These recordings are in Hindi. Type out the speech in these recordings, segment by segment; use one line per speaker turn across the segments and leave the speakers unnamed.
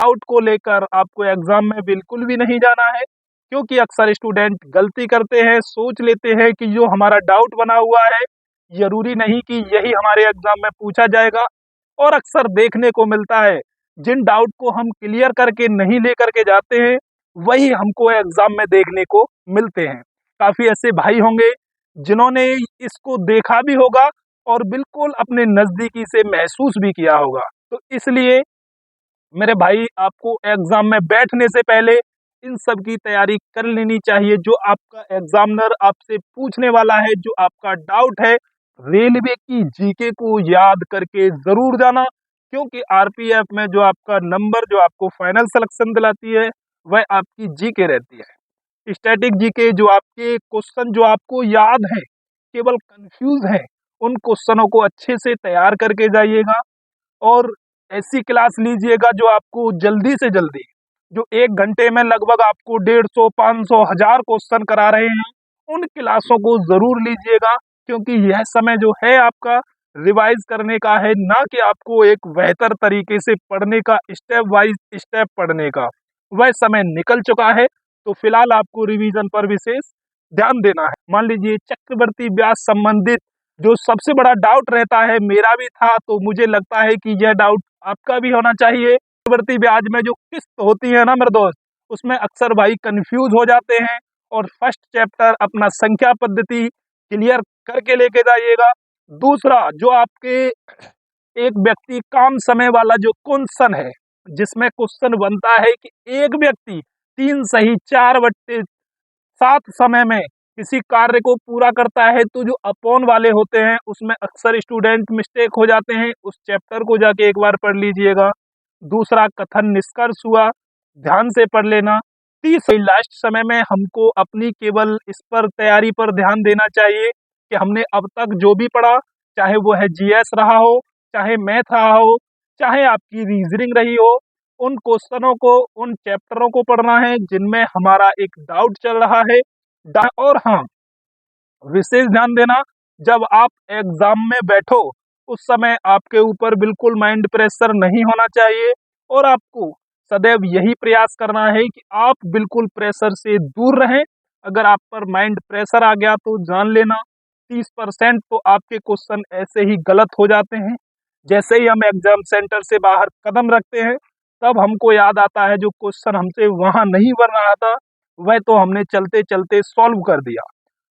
डाउट को लेकर आपको एग्जाम में बिल्कुल भी नहीं जाना है, क्योंकि अक्सर स्टूडेंट गलती करते हैं, सोच लेते हैं कि जो हमारा डाउट बना हुआ है जरूरी नहीं कि यही हमारे एग्जाम में पूछा जाएगा। और अक्सर देखने को मिलता है जिन डाउट को हम क्लियर करके नहीं लेकर के जाते हैं वही हमको एग्जाम में देखने को मिलते हैं। काफी ऐसे भाई होंगे जिन्होंने इसको देखा भी होगा और बिल्कुल अपने नजदीकी से महसूस भी किया होगा। तो इसलिए मेरे भाई आपको एग्जाम में बैठने से पहले इन सब की तैयारी कर लेनी चाहिए। जो आपका एग्जामिनर आपसे पूछने वाला है, जो आपका डाउट है, रेलवे की जीके को याद करके जरूर जाना, क्योंकि आरपीएफ में जो आपका नंबर जो आपको फाइनल सिलेक्शन दिलाती है वह आपकी जीके रहती है। स्टैटिक जीके जो आपके क्वेश्चन जो आपको याद है, केवल कंफ्यूज है, उन क्वेश्चनों को अच्छे से तैयार करके जाइएगा और ऐसी क्लास लीजिएगा जो आपको जल्दी से जल्दी, जो 1 घंटे में लगभग आपको 150, 500, 1000 क्वेश्चन करा रहे हैं, उन क्लासों को जरूर लीजिएगा, क्योंकि यह समय जो है आपका रिवाइज करने का है, ना कि आपको एक बेहतर तरीके से पढ़ने का, स्टेप वाइज स्टेप पढ़ने का। वह समय निकल चुका है, तो फिलहाल आपको रिवीजन पर विशेष ध्यान देना है। मान लीजिए चक्रवर्ती ब्याज संबंधित जो सबसे बड़ा डाउट रहता है, मेरा भी था, तो मुझे लगता है कि यह डाउट आपका भी होना चाहिए। चक्रवर्ती ब्याज में जो किस्त होती है ना मेरे दोस्त, उसमें अक्सर भाई कंफ्यूज हो जाते हैं, और फर्स्ट चैप्टर अपना संख्या पद्धति क्लियर करके लेके जाइएगा। दूसरा, जो आपके एक व्यक्ति काम समय वाला जो क्वेश्चन है, जिसमें क्वेश्चन बनता है कि एक व्यक्ति 3 सही 4/7 समय में किसी कार्य को पूरा करता है, तो जो अपॉन वाले होते हैं उसमें अक्सर स्टूडेंट मिस्टेक हो जाते हैं, उस चैप्टर को जाके एक बार पढ़ लीजिएगा। दूसरा, कथन निष्कर्ष हुआ, ध्यान से पढ़ लेना। तीसरी, लास्ट समय में हमको अपनी केवल इस पर तैयारी पर ध्यान देना चाहिए कि हमने अब तक जो भी पढ़ा, चाहे वो है जीएस रहा हो, चाहे मैथ रहा हो, चाहे आपकी रीजनिंग रही हो, उन क्वेश्चनों को, उन चैप्टरों को पढ़ना है जिनमें हमारा एक डाउट चल रहा है। और हाँ, विशेष ध्यान देना, जब आप एग्जाम में बैठो उस समय आपके ऊपर बिल्कुल माइंड प्रेशर नहीं होना चाहिए, और आपको सदैव यही प्रयास करना है कि आप बिल्कुल प्रेशर से दूर रहें। अगर आप पर माइंड प्रेशर आ गया तो जान लेना 30% तो आपके क्वेश्चन ऐसे ही गलत हो जाते हैं। जैसे ही हम एग्जाम सेंटर से बाहर कदम रखते हैं, तब हमको याद आता है जो क्वेश्चन हमसे वहां नहीं बन रहा था, वह तो हमने चलते चलते सॉल्व कर दिया।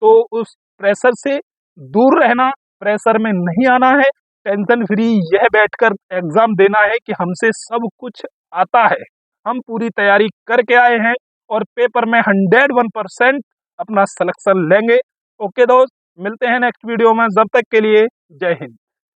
तो उस प्रेशर से दूर रहना, प्रेशर में नहीं आना है, टेंशन फ्री यह बैठकर एग्जाम देना है कि हमसे सब कुछ आता है, हम पूरी तैयारी करके आए हैं और पेपर में 101% अपना सिलेक्शन लेंगे। ओके दोस्त, मिलते हैं नेक्स्ट वीडियो में, जब तक के लिए जय हिंद।